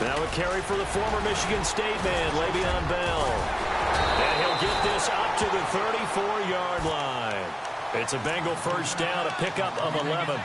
Now a carry for the former Michigan State man, Le'Veon Bell. And he'll get this up to the 34-yard line. It's a Bengal first down, a pickup of 11.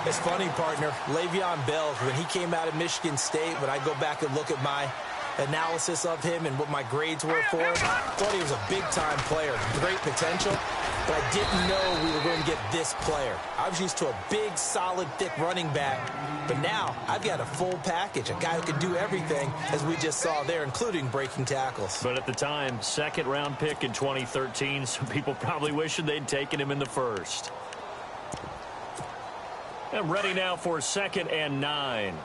It's funny, partner. Le'Veon Bell, when he came out of Michigan State, when I go back and look at my analysis of him and what my grades were for him, I thought he was a big-time player, great potential, but I didn't know we were going to get this player. I was used to a big, solid, thick running back, but now I've got a full package, a guy who can do everything, as we just saw there, including breaking tackles. But at the time, second-round pick in 2013, some people probably wishing they'd taken him in the first. And ready now for 2nd and 9.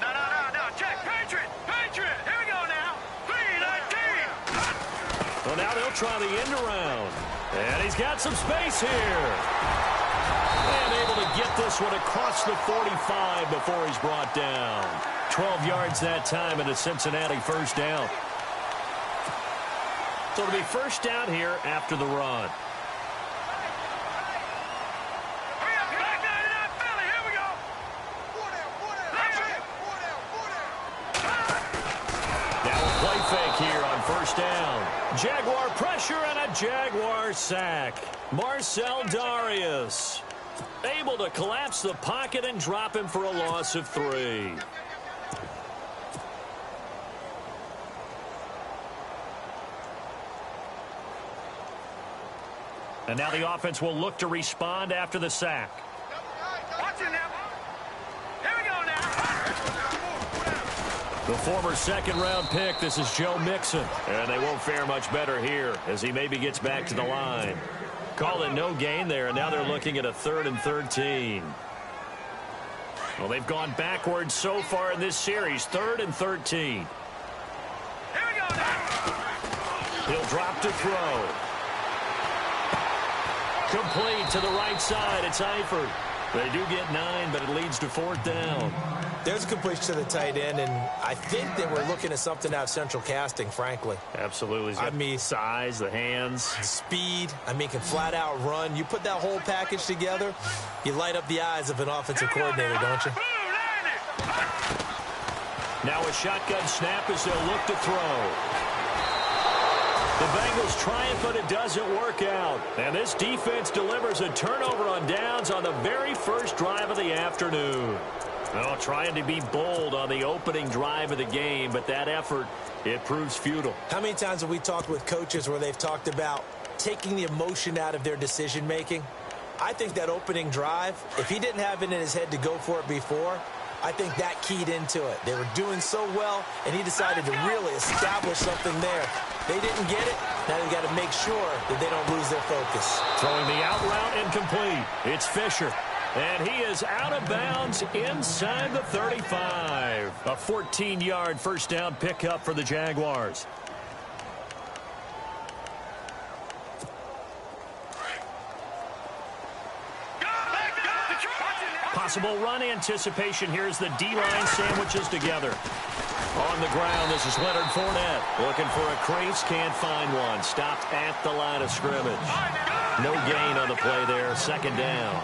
No, check, Patriot, here we go now, 3-19. Well, now they'll try the end around, and he's got some space here. And able to get this one across the 45 before he's brought down. 12 yards that time and a Cincinnati first down. So it'll be first down here after the run. Here on first down. Jaguar pressure and a Jaguar sack. Marcel Darius able to collapse the pocket and drop him for a loss of 3. And now the offense will look to respond after the sack. Watch it now. Here we go now. The former second-round pick, this is Joe Mixon. And they won't fare much better here as he maybe gets back to the line. Call it no gain there, and now they're looking at a 3rd and 13. Well, they've gone backwards so far in this series, 3rd and 13. Here we go now. He'll drop to throw. Complete to the right side. It's Eifert. They do get 9, but it leads to 4th down. There's a completion to the tight end, and I think that we're looking at something out of Central Casting, frankly. Absolutely. I mean, size, the hands. Speed. I mean, can flat out run. You put that whole package together, you light up the eyes of an offensive coordinator, don't you? Now a shotgun snap as they'll look to throw. The Bengals try it, but it doesn't work out. And this defense delivers a turnover on downs on the very first drive of the afternoon. Well, trying to be bold on the opening drive of the game, but that effort, it proves futile. How many times have we talked with coaches where they've talked about taking the emotion out of their decision-making? I think that opening drive, if he didn't have it in his head to go for it before, I think that keyed into it. They were doing so well, and he decided to really establish something there. They didn't get it. Now they've got to make sure that they don't lose their focus. Throwing the out route incomplete. It's Fisher. And he is out of bounds inside the 35. A 14-yard first down pickup for the Jaguars. Possible run anticipation. Here's the D-line sandwiches together. On the ground, this is Leonard Fournette. Looking for a crease, can't find one. Stopped at the line of scrimmage. No gain on the play there, 2nd down.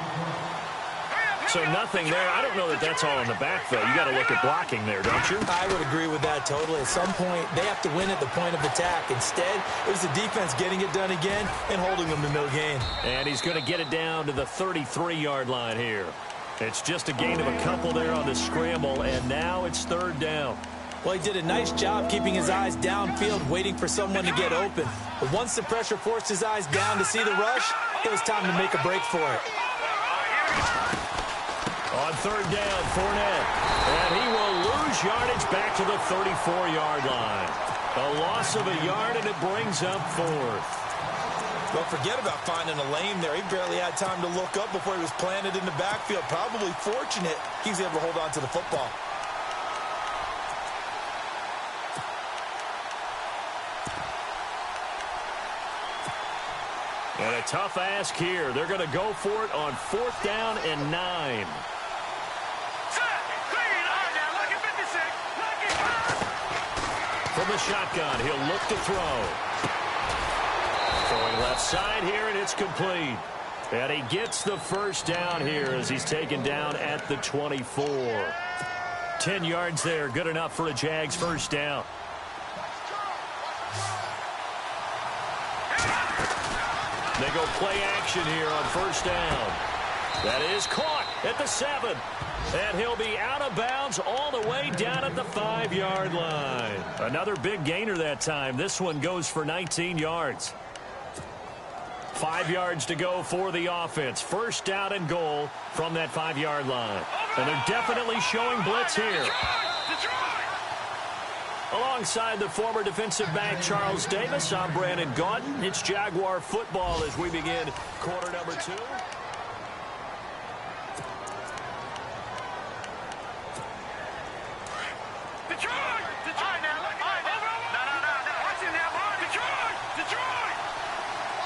So nothing there. I don't know that that's all in the backfield. You got to look at blocking there, don't you? I would agree with that totally. At some point, they have to win at the point of attack. Instead, it was the defense getting it done again and holding them to no gain. And he's going to get it down to the 33-yard line here. It's just a gain of a couple there on the scramble, and now it's 3rd down. Well, he did a nice job keeping his eyes downfield, waiting for someone to get open. But once the pressure forced his eyes down to see the rush, it was time to make a break for it. On 3rd down, Fournette. And he will lose yardage back to the 34-yard line. A loss of a yard, and it brings up 4th. Well, forget about finding a lane there. He barely had time to look up before he was planted in the backfield. Probably fortunate he was able to hold on to the football. And a tough ask here. They're going to go for it on 4th down and 9. From the shotgun, he'll look to throw. Throwing left side here, and it's complete. And he gets the first down here as he's taken down at the 24. 10 yards there, good enough for a Jags first down. They go play action here on first down. That is caught at the 7. And he'll be out of bounds all the way down at the 5-yard line. Another big gainer that time. This one goes for 19 yards. 5 yards to go for the offense. First down and goal from that 5-yard line. And they're definitely showing blitz here. Alongside the former defensive back Charles Davis, I'm Brandon Gaudin. It's Jaguar football as we begin quarter number 2.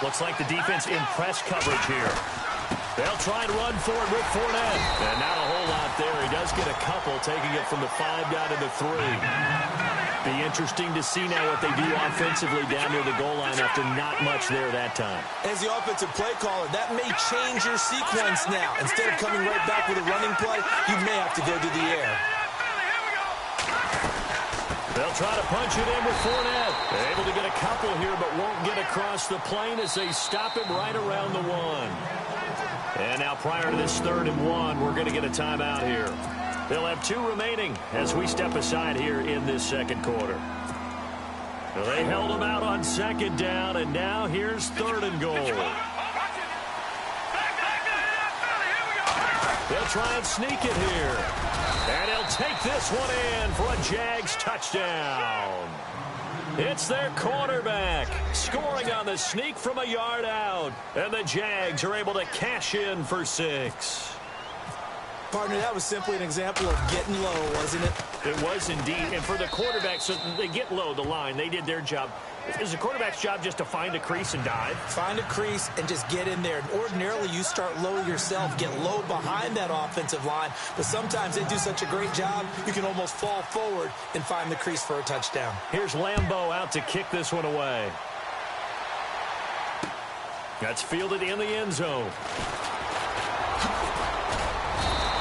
Looks like the defense in press coverage here. They'll try and run for it with Fournette. And not a whole lot there. He does get a couple, taking it from the 5 down to the 3. Be interesting to see now what they do offensively down near the goal line after not much there that time. As the offensive play caller, that may change your sequence now. Instead of coming right back with a running play, you may have to go to the air. They'll try to punch it in with Fournette. They're able to get a couple here, but won't get across the plane as they stop him right around the 1. And now prior to this 3rd and 1, we're going to get a timeout here. They'll have 2 remaining as we step aside here in this second quarter. They held him out on 2nd down, and now here's 3rd and goal. They'll try and sneak it here. And he'll take this one in for a Jags touchdown. It's their quarterback scoring on the sneak from a yard out. And the Jags are able to cash in for 6. Partner, that was simply an example of getting low, wasn't it? It was indeed. And for the quarterback, so they get low the line. They did their job. Is the quarterback's job just to find a crease and dive? Find a crease and just get in there. And ordinarily, you start low yourself, get low behind that offensive line. But sometimes they do such a great job, you can almost fall forward and find the crease for a touchdown. Here's Lambeau out to kick this one away. That's fielded in the end zone.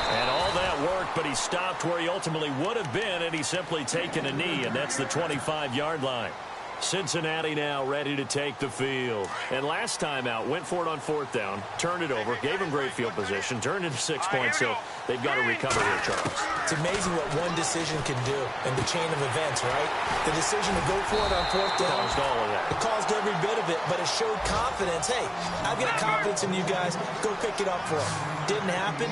And all that work, but he stopped where he ultimately would have been, and he's simply taken a knee, and that's the 25-yard line. Cincinnati now ready to take the field. And last time out, went for it on 4th down, turned it over, gave him great field position, turned it to 6 points, so they've got to recover here, Charles. It's amazing what one decision can do in the chain of events, right? The decision to go for it on 4th down. Caused all of that. It caused every bit of it, but it showed confidence. Hey, I've got confidence in you guys. Go pick it up for them. Didn't happen.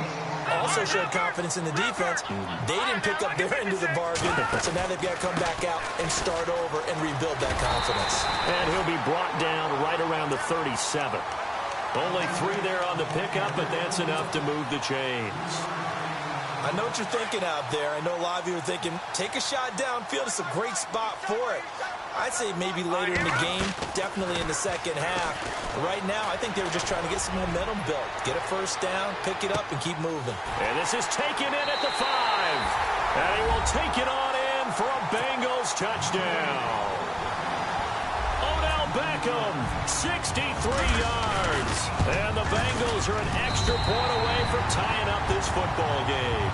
Also showed confidence in the defense. They didn't pick up their end of the bargain, so now they've got to come back out and start over and rebuild that confidence. And he'll be brought down right around the 37. Only 3 there on the pickup, but that's enough to move the chains. I know what you're thinking out there. I know a lot of you are thinking, take a shot downfield. It's a great spot for it. I'd say maybe later in the game, definitely in the second half. Right now, I think they were just trying to get some momentum built. Get a first down, pick it up, and keep moving. And this is taken in at the 5. And he will take it on in for a Bengals touchdown. Odell Beckham, 63 yards. And the Bengals are an extra point away from tying up this football game.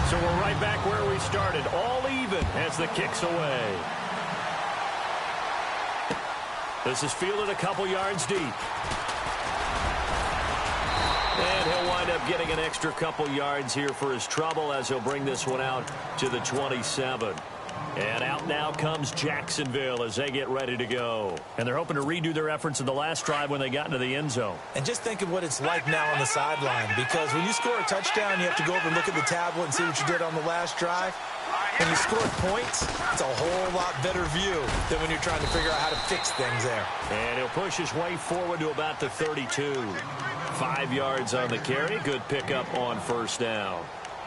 So we're right back where we started, all even as the kick's away. This is fielded a couple yards deep. And he'll wind up getting an extra couple yards here for his trouble as he'll bring this one out to the 27. And out now comes Jacksonville as they get ready to go. And they're hoping to redo their efforts in the last drive when they got into the end zone. And just think of what it's like now on the sideline, because when you score a touchdown, you have to go over and look at the tablet and see what you did on the last drive. When you score points, it's a whole lot better view than when you're trying to figure out how to fix things there. And he'll push his way forward to about the 32. 5 yards on the carry. Good pickup on first down.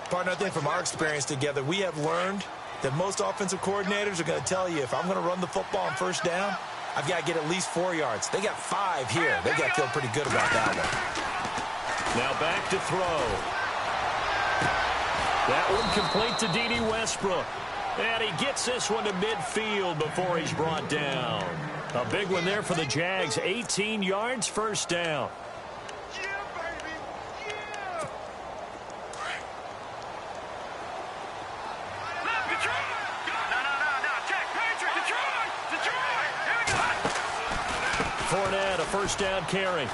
Partner, I think from our experience together, we have learned that most offensive coordinators are going to tell you, if I'm going to run the football on first down, I've got to get at least 4 yards. They got 5 here. They got to feel pretty good about that one. Now back to throw. That one complete to D.D. Westbrook. And he gets this one to midfield before he's brought down. A big one there for the Jags. 18 yards, first down. Fournette, a first down carry.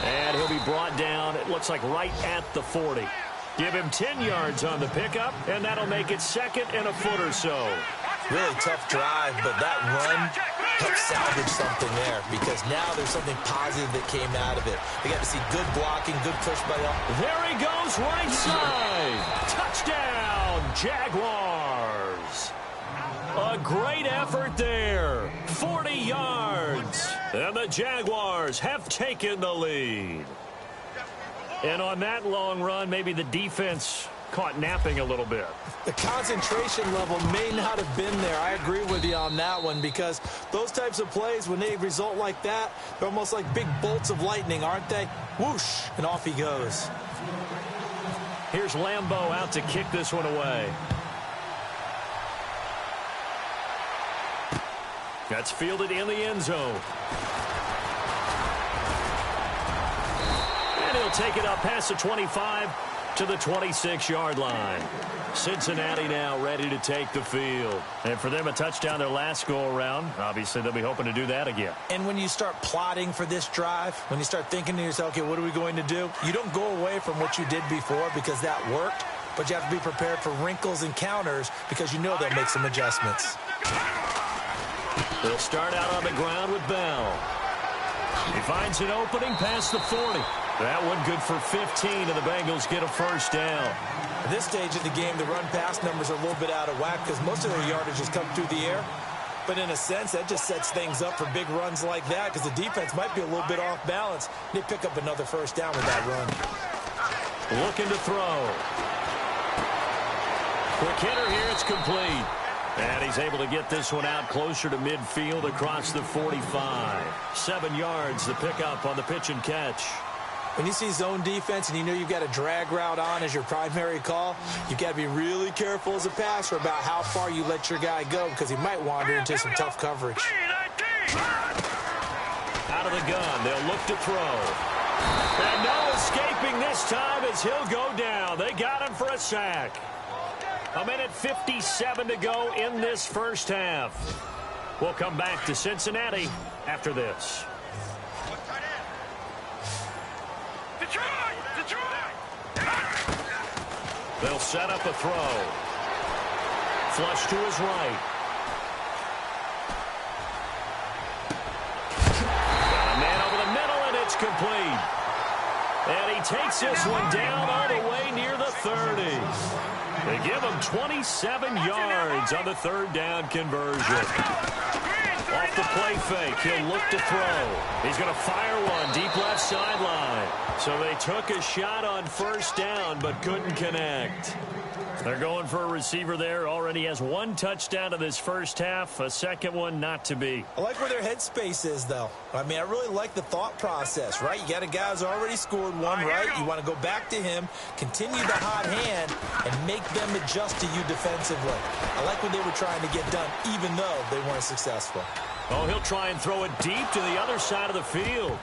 And he'll be brought down, it looks like right at the 40. Give him 10 yards on the pickup, and that'll make it second and a foot or so. Really tough drive, but that run helped salvage something there because now there's something positive that came out of it. They got to see good blocking, good push by the... There he goes, right side. Touchdown, Jaguars. A great effort there. 40 yards. And the Jaguars have taken the lead. And on that long run, maybe the defense caught napping a little bit. The concentration level may not have been there. I agree with you on that one because those types of plays, when they result like that, they're almost like big bolts of lightning, aren't they? Whoosh, and off he goes. Here's Lambeau out to kick this one away. That's fielded in the end zone. And he'll take it up past the 25 to the 26-yard line. Cincinnati now ready to take the field. And for them, a touchdown their last go-around. Obviously, they'll be hoping to do that again. And when you start plotting for this drive, when you start thinking to yourself, okay, what are we going to do? You don't go away from what you did before because that worked, but you have to be prepared for wrinkles and counters because you know they'll make some adjustments. They'll start out on the ground with Bell. He finds an opening past the 40. That one good for 15, and the Bengals get a first down. At this stage of the game, the run-pass numbers are a little bit out of whack because most of their yardage has come through the air. But in a sense, that just sets things up for big runs like that because the defense might be a little bit off balance. They pick up another first down with that run. Looking to throw. Quick hitter here, it's complete. And he's able to get this one out closer to midfield across the 45. 7 yards, the pickup on the pitch and catch. When you see zone defense and you know you've got a drag route on as your primary call, you've got to be really careful as a passer about how far you let your guy go because he might wander into some tough coverage. Out of the gun, they'll look to throw. And no escaping this time as he'll go down. They got him for a sack. 1:57 to go in this first half. We'll come back to Cincinnati after this. They'll set up a throw. Flush to his right. Got a man over the middle, and it's complete. And he takes this one down all the way near the 30. They give him 27 yards on the third down conversion. Off the play fake, he'll look to throw. He's going to fire one deep left sideline. So they took a shot on first down but couldn't connect. They're going for a receiver there. Already has one touchdown in this first half. A second one not to be. I like where their headspace is, though. I mean, I really like the thought process, right? You got a guy who's already scored one, right? You want to go back to him, continue the hot hand, and make them adjust to you defensively. I like what they were trying to get done, even though they weren't successful. Oh, he'll try and throw it deep to the other side of the field.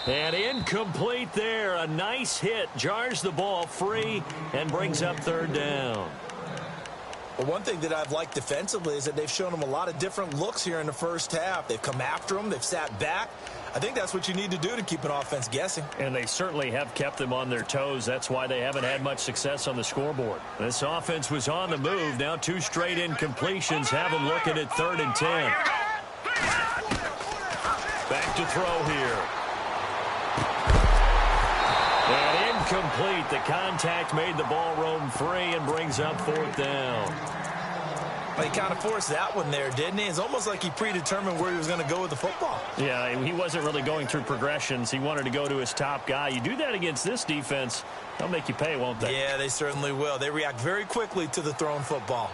And incomplete there. A nice hit. Jars the ball free and brings up third down. Well, one thing that I've liked defensively is that they've shown them a lot of different looks here in the first half. They've come after them. They've sat back. I think that's what you need to do to keep an offense guessing. And they certainly have kept them on their toes. That's why they haven't had much success on the scoreboard. This offense was on the move. Now 2 straight incompletions have them looking at 3rd and 10. Back to throw here. And incomplete. The contact made the ball roam free and brings up 4th down. Well, he kind of forced that one there, didn't he? It's almost like he predetermined where he was going to go with the football. Yeah, he wasn't really going through progressions. He wanted to go to his top guy. You do that against this defense, they'll make you pay, won't they? Yeah, they certainly will. They react very quickly to the thrown football.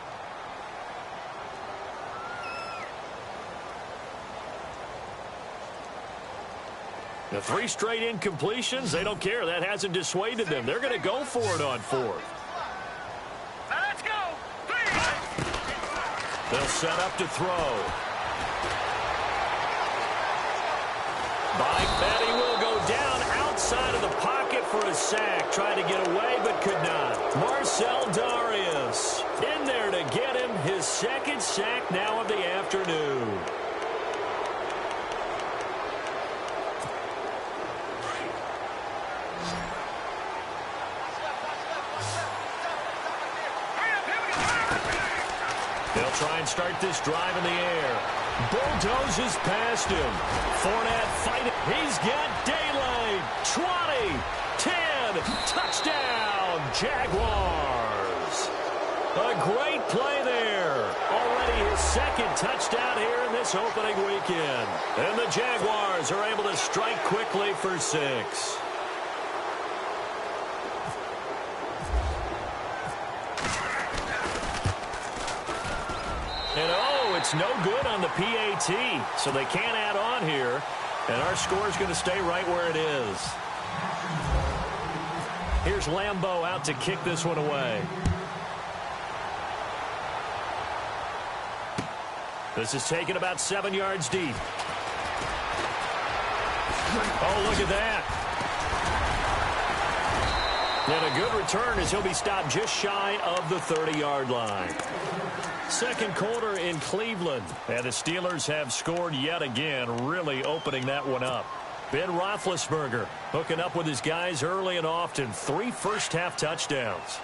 The 3 straight incompletions, they don't care. That hasn't dissuaded them. They're going to go for it on 4th. Let's go. They'll set up to throw. Betty will go down outside of the pocket for a sack. Tried to get away, but could not. Marcel Darius in there to get him his 2nd sack now of the afternoon. They'll try and start this drive in the air. Bulldozes past him. Fournette fighting. He's got daylight. 20, 10, touchdown, Jaguars. A great play there. Already his second touchdown here in this opening weekend. And the Jaguars are able to strike quickly for 6. And oh, it's no good on the PAT, so they can't add on here. And our score is going to stay right where it is. Here's Lambeau out to kick this one away. This is taken about 7 yards deep. Oh, look at that. And a good return as he'll be stopped just shy of the 30-yard line. Second quarter in Cleveland, and the Steelers have scored yet again, really opening that one up. Ben Roethlisberger hooking up with his guys early and often. 3 first-half touchdowns.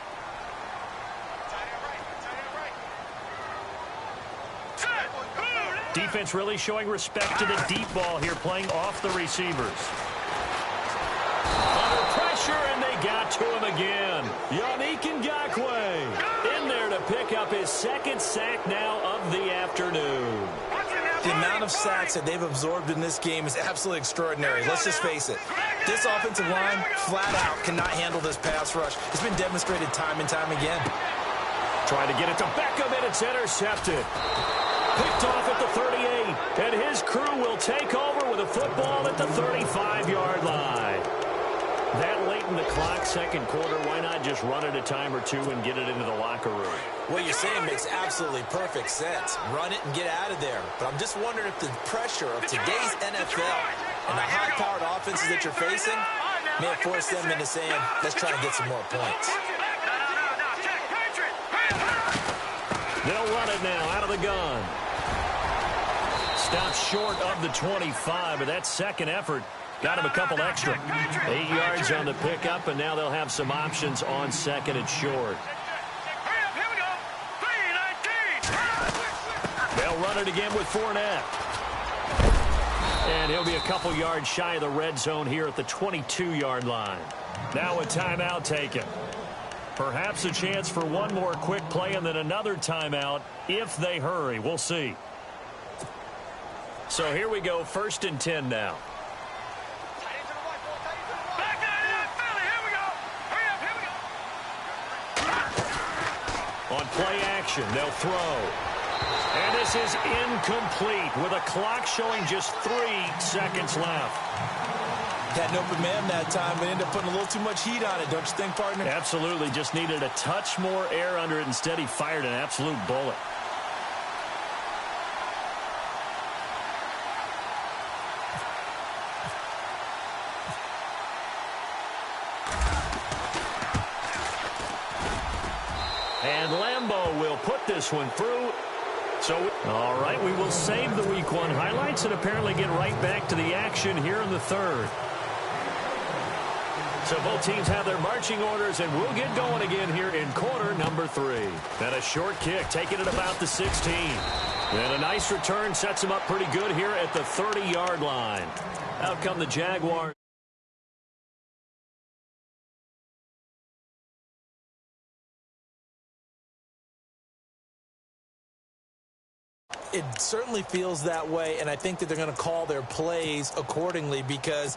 Defense really showing respect to the deep ball here, playing off the receivers. Under pressure, and they got to him again. Yannick Ngakoue in there to pick up his second sack now of the afternoon. The amount of sacks that they've absorbed in this game is absolutely extraordinary. Let's just face it. This offensive line, flat out, cannot handle this pass rush. It's been demonstrated time and time again. Trying to get it to Beckham, and it's intercepted. Picked off at the 38, and his crew will take over with a football at the 35-yard line. That late in the clock, second quarter, why not just run it a time or two and get it into the locker room? What you're saying makes absolutely perfect sense. Run it and get out of there. But I'm just wondering if the pressure of today's NFL and the high-powered offenses that you're facing may have forced them into saying, let's try to get some more points. They'll run it now out of the gun. Stopped short of the 25, but that second effort got him a couple extra. 8 yards on the pickup, and now they'll have some options on second and short. They'll run it again with Fournette. And he'll be a couple yards shy of the red zone here at the 22-yard line. Now a timeout taken. Perhaps a chance for one more quick play and then another timeout if they hurry. We'll see. So here we go, 1st and 10 now. On play action, they'll throw. And this is incomplete with a clock showing just 3 seconds left. Had an open man that time, but ended up putting a little too much heat on it, don't you think, partner? Absolutely. Just needed a touch more air under it. Instead, he fired an absolute bullet. And Lambeau will put this one through. So, all right, we will save the Week 1 highlights and apparently get right back to the action here in the third. So both teams have their marching orders, and we'll get going again here in quarter number 3. And a short kick, taking it about the 16. And a nice return sets them up pretty good here at the 30-yard line. Out come the Jaguars. It certainly feels that way, and I think that they're going to call their plays accordingly, because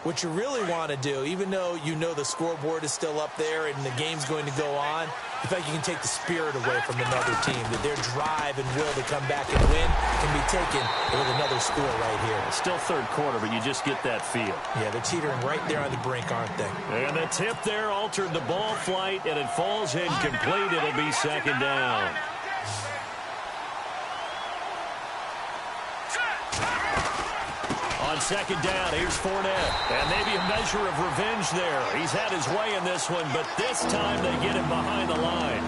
what you really want to do, even though you know the scoreboard is still up there and the game's going to go on, you feel like you can take the spirit away from another team, that their drive and will to come back and win can be taken with another score right here. It's still third quarter, but you just get that feel. Yeah, they're teetering right there on the brink, aren't they? And the tip there altered the ball flight, and it falls incomplete. It'll be second down. On second down, here's Fournette. And maybe a measure of revenge there. He's had his way in this one, but this time they get him behind the line.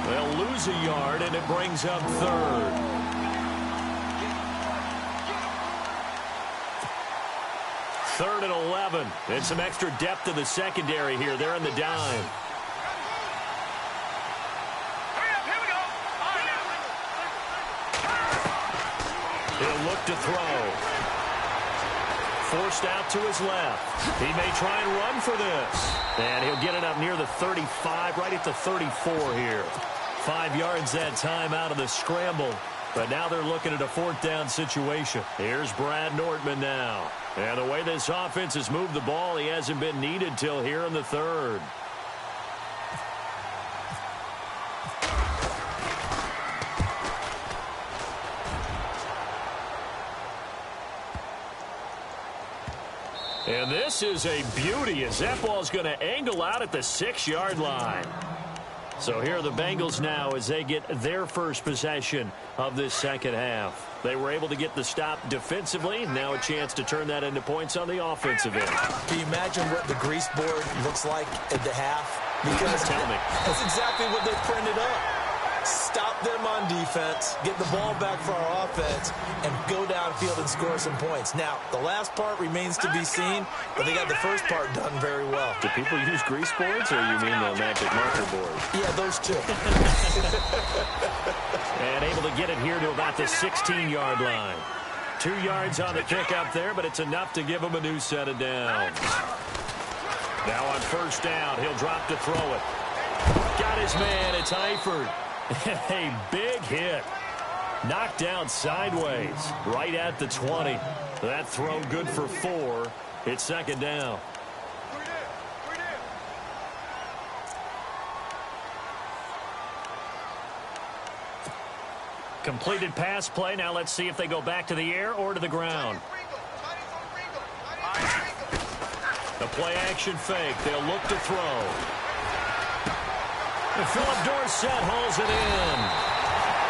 They'll lose a yard, and it brings up third. Third and 11. And some extra depth to the secondary here. They're in the dime. He'll look to throw. Forced out to his left. He may try and run for this. And he'll get it up near the 35, right at the 34 here. 5 yards that time out of the scramble. But now they're looking at a 4th down situation. Here's Brad Nortman now. And the way this offense has moved the ball, he hasn't been needed till here in the 3rd. And this is a beauty as that ball's going to angle out at the 6-yard line. So here are the Bengals now as they get their first possession of this second half. They were able to get the stop defensively. Now a chance to turn that into points on the offensive end. Can you imagine what the grease board looks like at the half? Because tell me. That's exactly what they printed up. Stop them on defense, get the ball back for our offense, and go downfield and score some points. Now, the last part remains to be seen, but they got the first part done very well. Do people use grease boards, or you mean the magic marker board? Yeah, those two. And able to get it here to about the 16-yard line. 2 yards on the pickup there, but it's enough to give him a new set of downs. Now on first down, he'll drop to throw it. Got his man, it's Eifert. A big hit. Knocked down sideways, right at the 20. That throw good for 4. It's second down. Completed pass play. Now let's see if they go back to the air or to the ground. The play action fake. They'll look to throw. And Philip Dorsett hauls it in.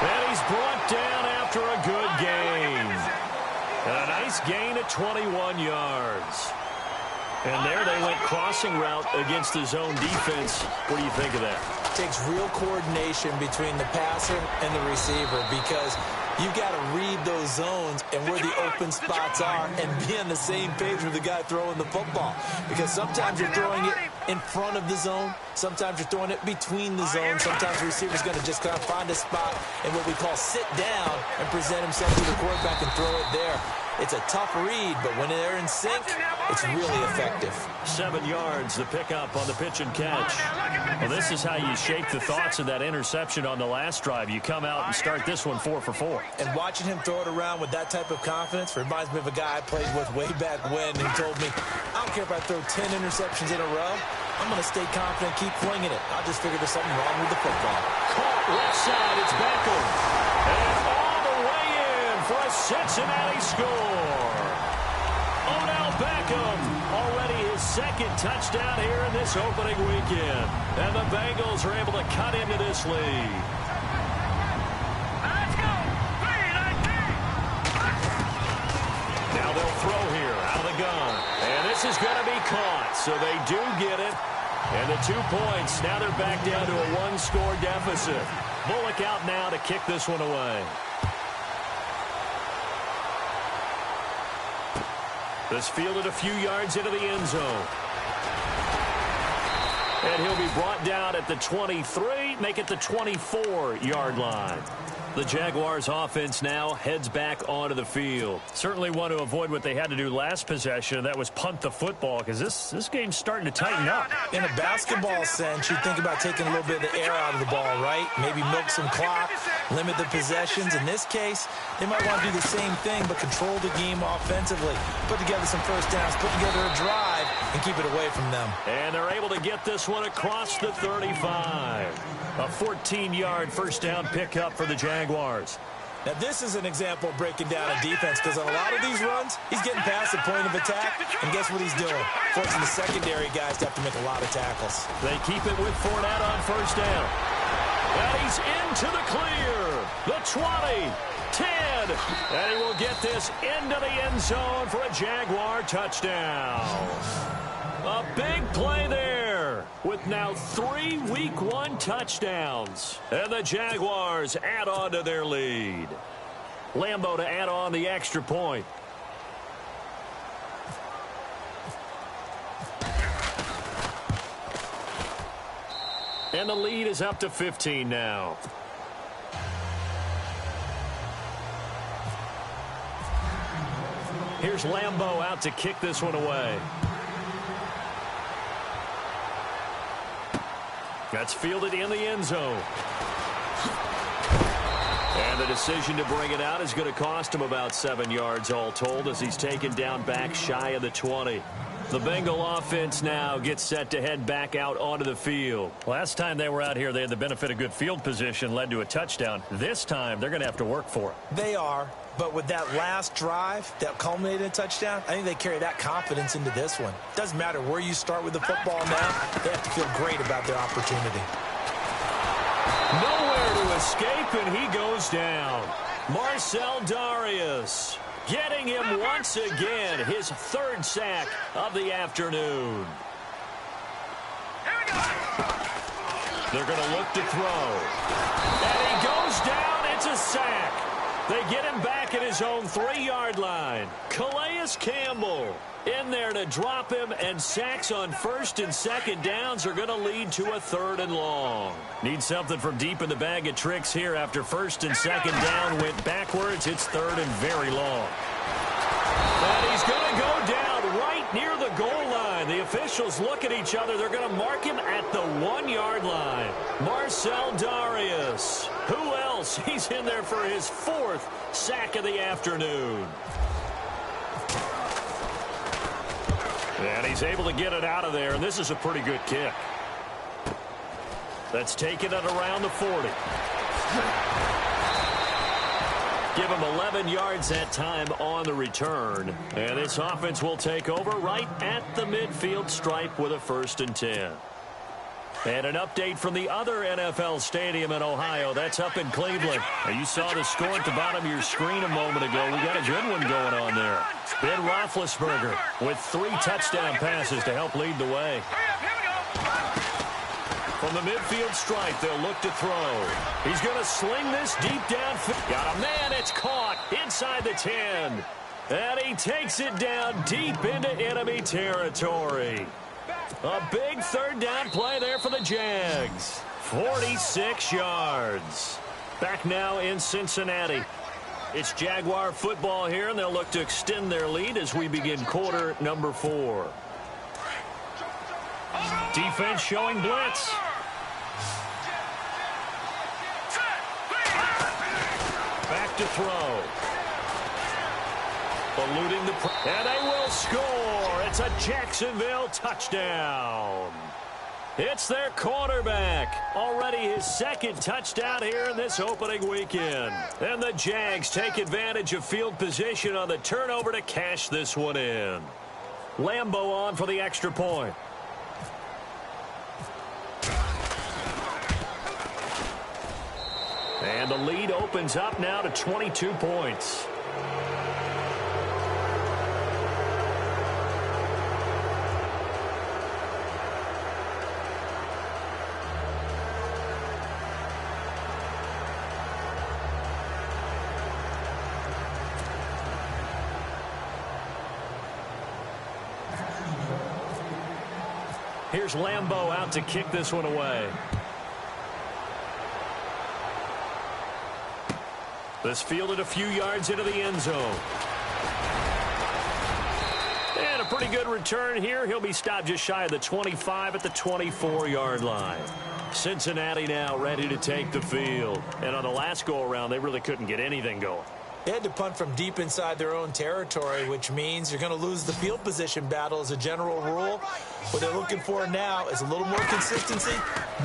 And he's brought down after a good gain. And a nice gain at 21 yards. And there they went crossing route against the zone defense. What do you think of that? It takes real coordination between the passer and the receiver because you got to read those zones and where the open spots are and be on the same page with the guy throwing the football. Because sometimes you're throwing it in front of the zone. Sometimes you're throwing it between the zones. Sometimes the receiver's going to just kind of find a spot and what we call sit down and present himself to the quarterback and throw it there. It's a tough read, but when they're in sync, it's really effective. 7 yards, the pickup on the pitch and catch. Well, this is how you shape the thoughts of that interception on the last drive. You come out and start this one 4 for 4. And watching him throw it around with that type of confidence reminds me of a guy I played with way back when who told me, I don't care if I throw 10 interceptions in a row. I'm going to stay confident, keep flinging it. I just figured there's something wrong with the football. Caught left side, it's Beckham. And all the way in for a Cincinnati score. Odell Beckham, already his second touchdown here in this opening weekend. And the Bengals are able to cut into this lead. Let's go. 3-19. Now they'll throw here out of the gun. And this is going to be caught, so they do get it. And the 2 points, now they're back down to a 1-score deficit. Bullock out now to kick this one away. This fielded a few yards into the end zone. And he'll be brought down at the 23, make it the 24-yard line. The Jaguars offense now heads back onto the field. Certainly want to avoid what they had to do last possession, that was punt the football, because this game's starting to tighten up. In a basketball sense, you think about taking a little bit of the air out of the ball, right? Maybe milk some clock, limit the possessions. In this case, they might want to do the same thing, but control the game offensively. Put together some first downs, put together a drive, and keep it away from them. And they're able to get this one across the 35. A 14-yard first down pickup for the Jaguars. Now, this is an example of breaking down a defense because on a lot of these runs, he's getting past the point of attack, and guess what he's doing? Forcing the secondary guys to have to make a lot of tackles. They keep it with Fournette on first down. And he's into the clear. The 20, 10, and he will get this into the end zone for a Jaguar touchdown. A big play there with now 3 Week 1 touchdowns. And the Jaguars add on to their lead. Lambeau to add on the extra point. And the lead is up to 15 now. Here's Lambeau out to kick this one away. That's fielded in the end zone. And the decision to bring it out is going to cost him about 7 yards all told as he's taken down back shy of the 20. The Bengal offense now gets set to head back out onto the field. Last time they were out here, they had the benefit of good field position, led to a touchdown. This time, they're going to have to work for it. They are, but with that last drive that culminated in a touchdown, I think they carry that confidence into this one. Doesn't matter where you start with the football now, they have to feel great about their opportunity. Nowhere to escape, and he goes down. Marcel Darius getting him once again, his third sack of the afternoon. They're going to look to throw. And he goes down. It's a sack. They get him back at his own 3-yard line. Calais Campbell in there to drop him, and sacks on first and second downs are going to lead to a 3rd and long. Need something from deep in the bag of tricks here after first and second down went backwards. It's 3rd and very long. And he's going to go down right near the goal line. The officials look at each other. They're going to mark him at the 1-yard line. Marcel Darius. Who else? He's in there for his 4th sack of the afternoon. And he's able to get it out of there, and this is a pretty good kick. That's taken it around the 40. Give him 11 yards that time on the return. And this offense will take over right at the midfield stripe with a 1st and 10. And an update from the other NFL stadium in Ohio. That's up in Cleveland. Now, you saw the score at the bottom of your screen a moment ago. We got a good one going on there. Ben Roethlisberger with 3 touchdown passes to help lead the way. From the midfield stripe, they'll look to throw. He's going to sling this deep downfield. Got a man. It's caught inside the 10. And he takes it down deep into enemy territory. A big 3rd down play there for the Jags. 46 yards. Back now in Cincinnati. It's Jaguar football here, and they'll look to extend their lead as we begin quarter number 4. Defense showing blitz. Back to throw. Eluding the and they will score. It's a Jacksonville touchdown. It's their quarterback. Already his 2nd touchdown here in this opening weekend. And the Jags take advantage of field position on the turnover to cash this one in. Lambeau on for the extra point. And the lead opens up now to 22 points. Here's Lambeau out to kick this one away. This fielded a few yards into the end zone. And a pretty good return here. He'll be stopped just shy of the 25 at the 24-yard line. Cincinnati now ready to take the field. And on the last go-around, they really couldn't get anything going. They had to punt from deep inside their own territory, which means you're going to lose the field position battle as a general rule. What they're looking for now is a little more consistency,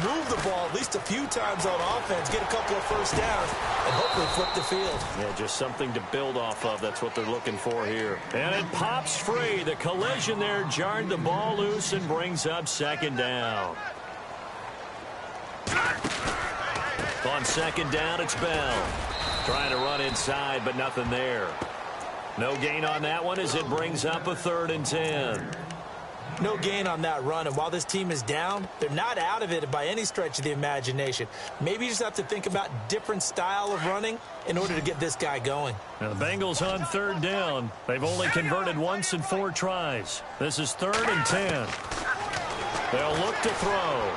move the ball at least a few times on offense, get a couple of first downs, and hopefully flip the field. Yeah, just something to build off of. That's what they're looking for here. And it pops free. The collision there jarred the ball loose and brings up 2nd down. On 2nd down, it's Bell. Trying to run inside, but nothing there. No gain on that one as it brings up a 3rd and 10. No gain on that run, and while this team is down, they're not out of it by any stretch of the imagination. Maybe you just have to think about different style of running in order to get this guy going. Now the Bengals on 3rd down. They've only converted once in 4 tries. This is 3rd and 10. They'll look to throw.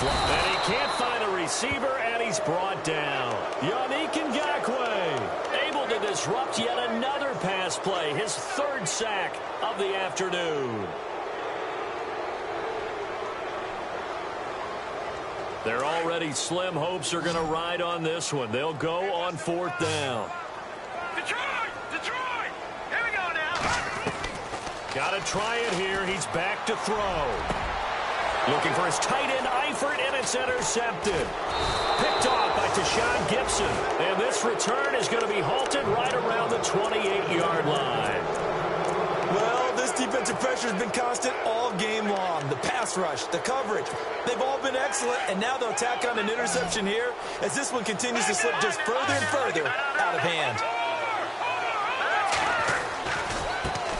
And he can't find a receiver, and he's brought down. Yannick Ngakoue able to disrupt yet another pass play, his third sack of the afternoon. Their already slim hopes are going to ride on this one. They'll go on 4th down. Detroit! Detroit! Here we go now. Got to try it here. He's back to throw. Looking for his tight end, Eifert, and it's intercepted. Picked off by Tashawn Gibson. And this return is going to be halted right around the 28-yard line. Well, this defensive pressure has been constant all game long. The pass rush, the coverage, they've all been excellent. And now they'll tack on an interception here as this one continues to slip just further and further out of hand.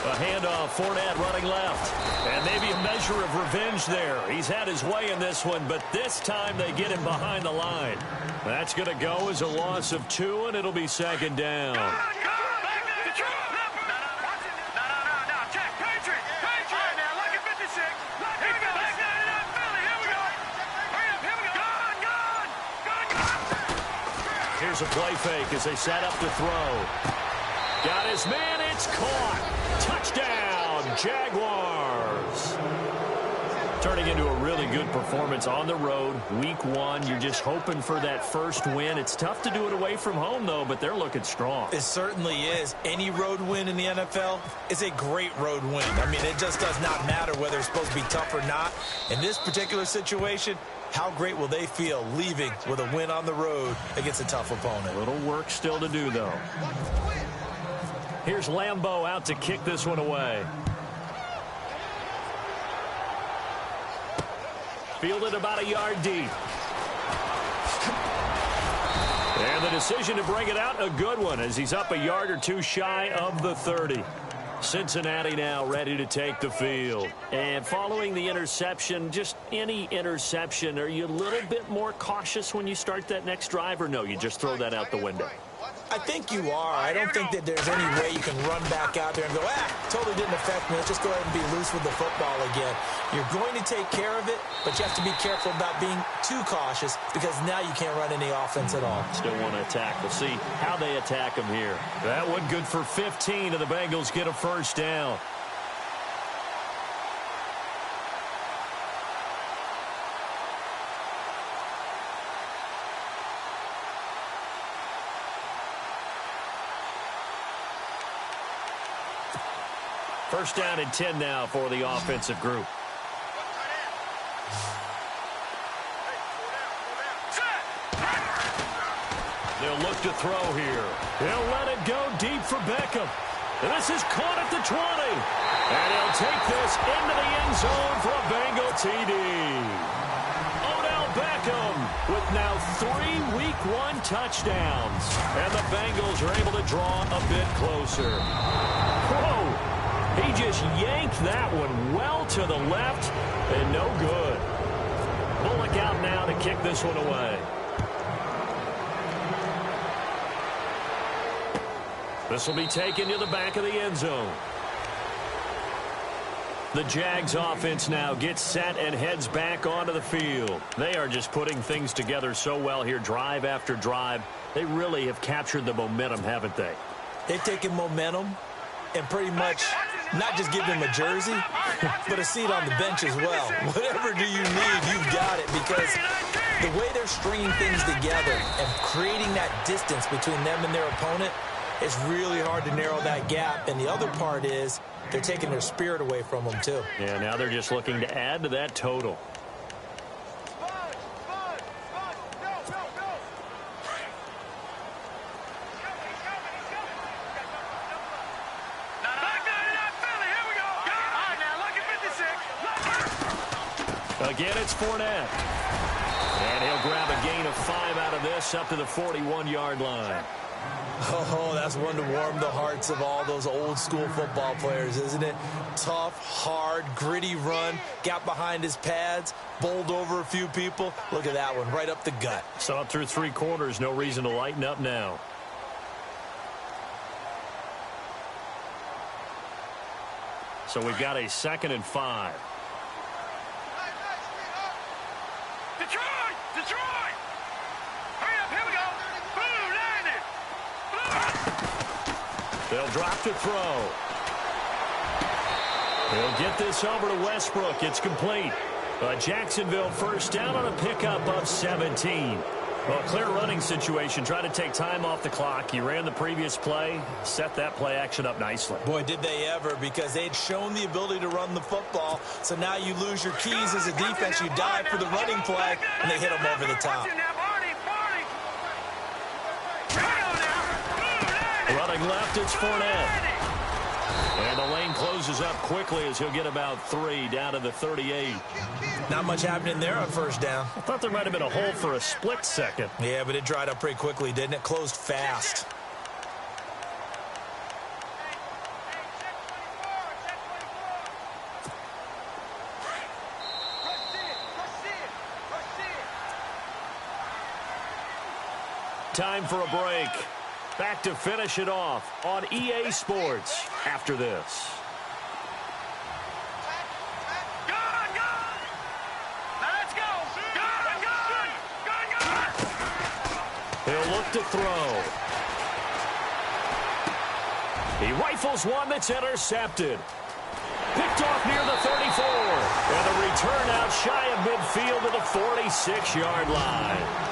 A handoff, Fournette running left. And maybe a measure of revenge there. He's had his way in this one, but this time they get him behind the line. That's going to go as a loss of 2, and it'll be 2nd down. Here's a play fake as they set up to throw. Got his man, it's caught. Touchdown, Jaguars. Turning into a really good performance on the road. Week 1, you're just hoping for that first win. It's tough to do it away from home, though, but they're looking strong. It certainly is. Any road win in the NFL is a great road win. I mean, it just does not matter whether it's supposed to be tough or not. In this particular situation, how great will they feel leaving with a win on the road against a tough opponent? A little work still to do, though. Here's Lambeau out to kick this one away. Fielded about a yard deep. And the decision to bring it out, a good one, as he's up a yard or 2 shy of the 30. Cincinnati now ready to take the field. And following the interception, just any interception, are you a little bit more cautious when you start that next drive, or no, you just throw that out the window? I think you are. I don't think that there's any way you can run back out there and go, totally didn't affect me. Let's just go ahead and be loose with the football again. You're going to take care of it, but you have to be careful about being too cautious because now you can't run any offense at all. Still want to attack. We'll see how they attack him here. That one good for 15, and the Bengals get a first down. First down and 10 now for the offensive group. They'll look to throw here. He'll let it go deep for Beckham. And this is caught at the 20. And he'll take this into the end zone for a Bengal TD. Odell Beckham with now 3 Week 1 touchdowns. And the Bengals are able to draw a bit closer. Whoa! He just yanked that one well to the left, and no good. Bullock out now to kick this one away. This will be taken to the back of the end zone. The Jags offense now gets set and heads back onto the field. They are just putting things together so well here, drive after drive. They really have captured the momentum, haven't they? They've taken momentum and pretty much not just give them a jersey, but a seat on the bench as well. Whatever do you need, you've got it, because the way they're stringing things together and creating that distance between them and their opponent, it's really hard to narrow that gap. And the other part is they're taking their spirit away from them, too. Yeah, now they're just looking to add to that total. Again, it's Fournette. And he'll grab a gain of 5 out of this up to the 41-yard line. Oh, that's one to warm the hearts of all those old-school football players, isn't it? Tough, hard, gritty run, got behind his pads, bowled over a few people. Look at that one, right up the gut. Saw it through 3 quarters, no reason to lighten up now. So we've got a 2nd and 5. Detroit! Detroit! Hurry up, here we go! Blue landed! Blue! They'll drop to throw. He'll get this over to Westbrook. It's complete. Jacksonville first down on a pickup of 17. Well, clear running situation. Try to take time off the clock. He ran the previous play, set that play action up nicely. Boy, did they ever, because they'd shown the ability to run the football. So now you lose your keys as a defense. You dive for the running play, and they hit them over the top. Running left, it's Fournette. And the lane closes up quickly as he'll get about 3 down to the 38. Not much happening there on first down. I thought there might have been a hole for a split second. Yeah, but it dried up pretty quickly, didn't it? Closed fast. Time for a break. Back to finish it off on EA Sports after this. He'll look to throw. He rifles one that's intercepted. Picked off near the 34. And a return out shy of midfield to the 46-yard line.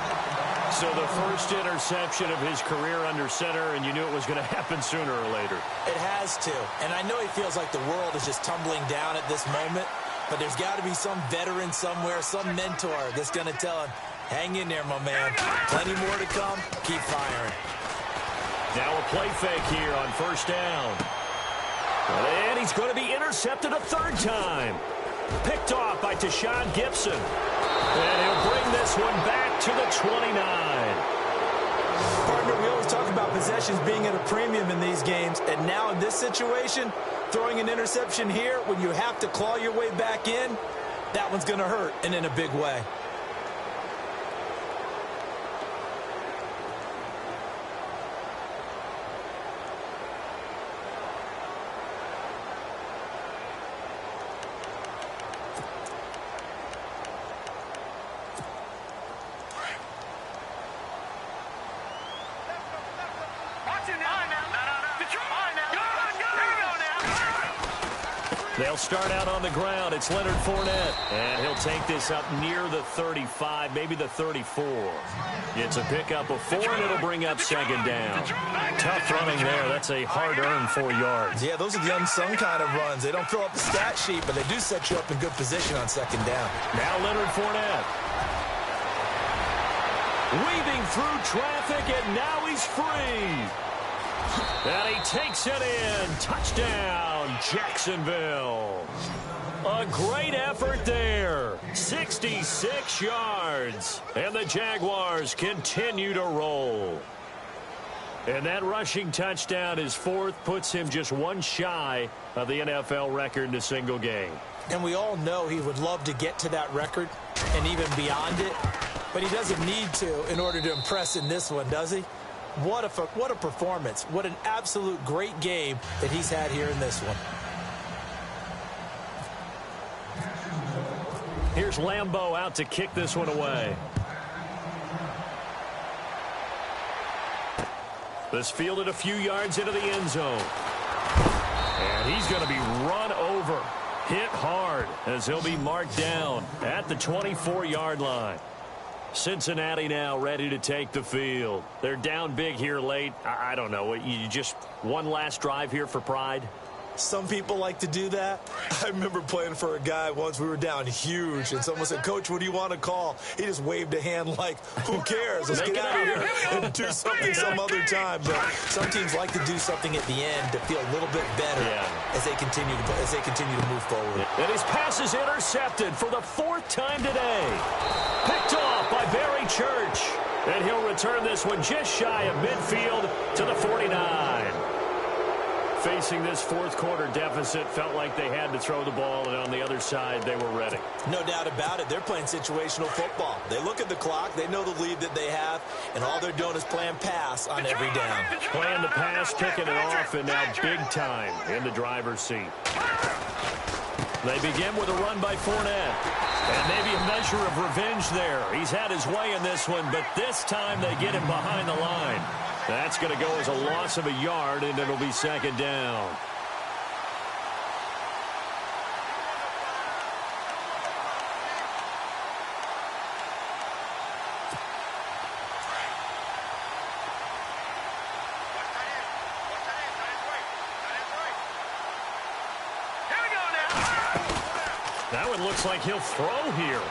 So the first interception of his career under center, and you knew it was going to happen sooner or later. It has to. And I know he feels like the world is just tumbling down at this moment, but there's got to be some veteran somewhere, some mentor that's going to tell him, hang in there, my man. Plenty more to come. Keep firing. Now a play fake here on first down. And he's going to be intercepted a third time. Picked off by Tashawn Gibson. And he'll bring this one back to the 29. Partner, we always talk about possessions being at a premium in these games. And now in this situation, throwing an interception here when you have to claw your way back in, that one's going to hurt, and in a big way. They'll start out on the ground. It's Leonard Fournette. And he'll take this up near the 35, maybe the 34. It's a pickup of 4, and it'll bring up second down. Tough running there. That's a hard-earned 4 yards. Yeah, those are the unsung kind of runs. They don't fill up the stat sheet, but they do set you up in good position on second down. Now Leonard Fournette. Weaving through traffic, and now he's free. And he takes it in. Touchdown, Jacksonville. A great effort there. 66 yards. And the Jaguars continue to roll. And that rushing touchdown, his 4th, puts him just 1 shy of the NFL record in a single game. And we all know he would love to get to that record and even beyond it. But he doesn't need to in order to impress in this one, does he? What a performance. What an absolute great game that he's had here in this one. Here's Lambeau out to kick this one away. This fielded a few yards into the end zone. And he's going to be run over, hit hard, as he'll be marked down at the 24-yard line. Cincinnati now ready to take the field. They're down big here late. I don't know. You just one last drive here for pride? Some people like to do that. I remember playing for a guy once. We were down huge, and someone said, Coach, what do you want to call? He just waved a hand like, who cares? Let's get out of here and do something some other time. But some teams like to do something at the end to feel a little bit better as they continue to move forward. And his pass is intercepted for the 4th time today. Picked off by Barry Church. And he'll return this one just shy of midfield to the 49. Facing this 4th quarter deficit, felt like they had to throw the ball, and on the other side, they were ready. No doubt about it. They're playing situational football. They look at the clock, they know the lead that they have, and all they're doing is playing pass on every down. Playing the pass, picking it off, and now big time in the driver's seat. They begin with a run by Fournette. And maybe a measure of revenge there. He's had his way in this one, but this time they get him behind the line. That's going to go as a loss of a yard, and it'll be second down. That one looks like he'll throw here.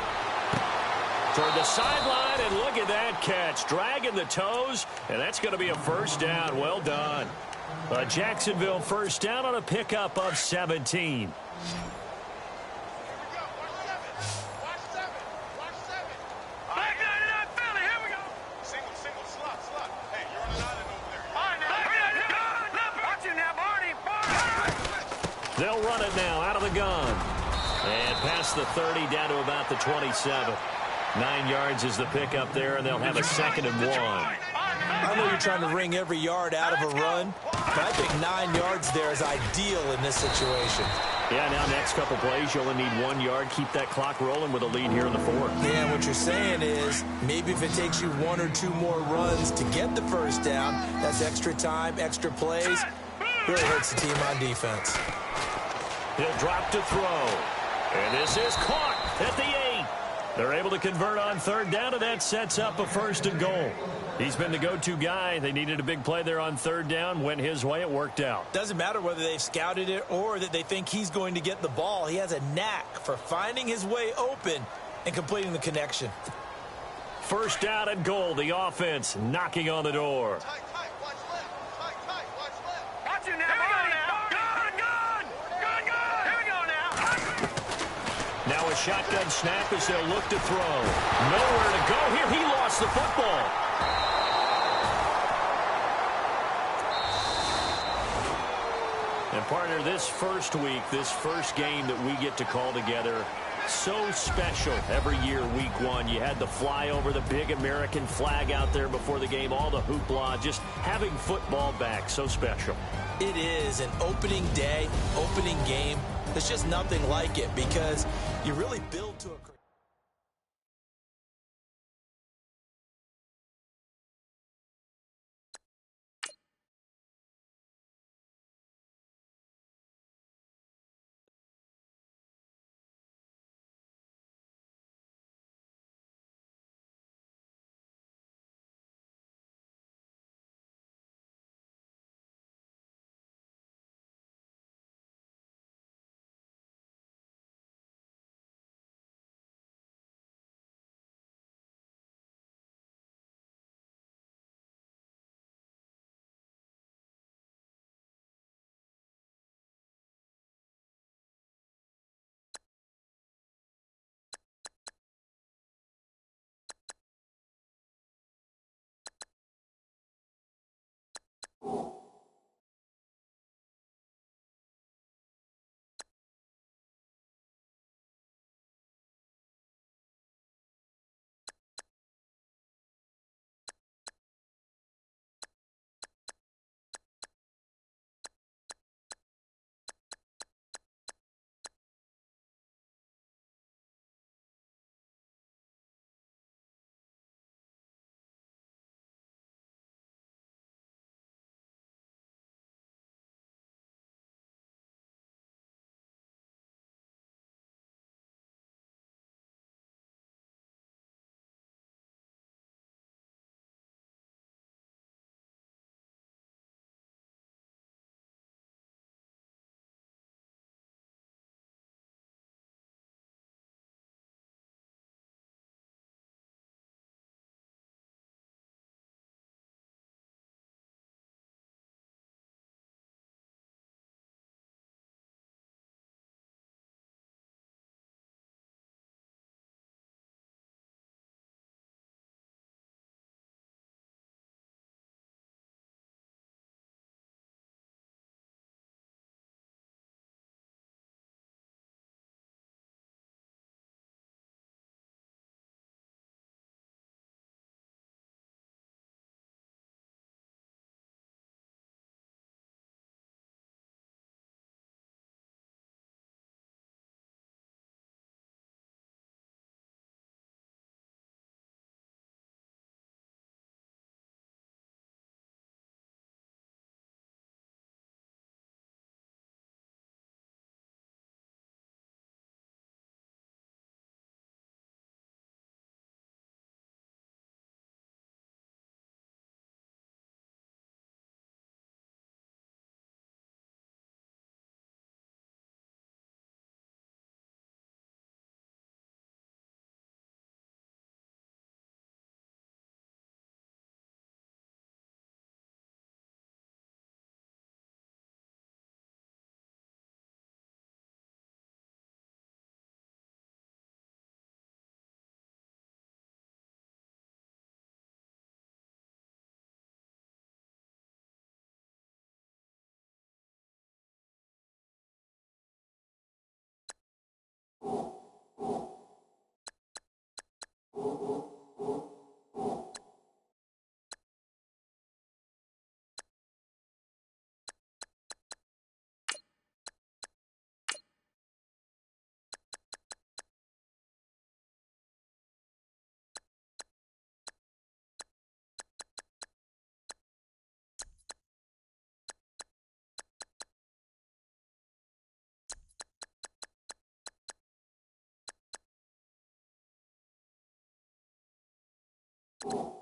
Toward the sideline, and look at that catch. Dragging the toes, and that's going to be a first down. Well done. A Jacksonville first down on a pickup of 17. They'll run it now out of the gun. And past the 30 down to about the 27. 9 yards is the pickup there, and they'll have a 2nd and 1. I know you're trying to wring every yard out of a run, but I think 9 yards there is ideal in this situation. Yeah, now next couple plays, you only need 1 yard. Keep that clock rolling with a lead here in the 4th. Yeah, what you're saying is maybe if it takes you 1 or 2 more runs to get the first down, that's extra time, extra plays. Really hurts the team on defense. He'll drop to throw. And this is caught at the 8. They're able to convert on 3rd down, and that sets up a 1st and goal. He's been the go-to guy. They needed a big play there on 3rd down. Went his way. It worked out. Doesn't matter whether they've scouted it or that they think he's going to get the ball. He has a knack for finding his way open and completing the connection. 1st down and goal. The offense knocking on the door. Now a shotgun snap as they'll look to throw. Nowhere to go here. He lost the football. And partner, this first week, this first game that we get to call together, so special every year, week 1. You had the flyover, the big American flag out there before the game, all the hoopla, just having football back, so special. It is an opening day, opening game. There's just nothing like it because you really build to a You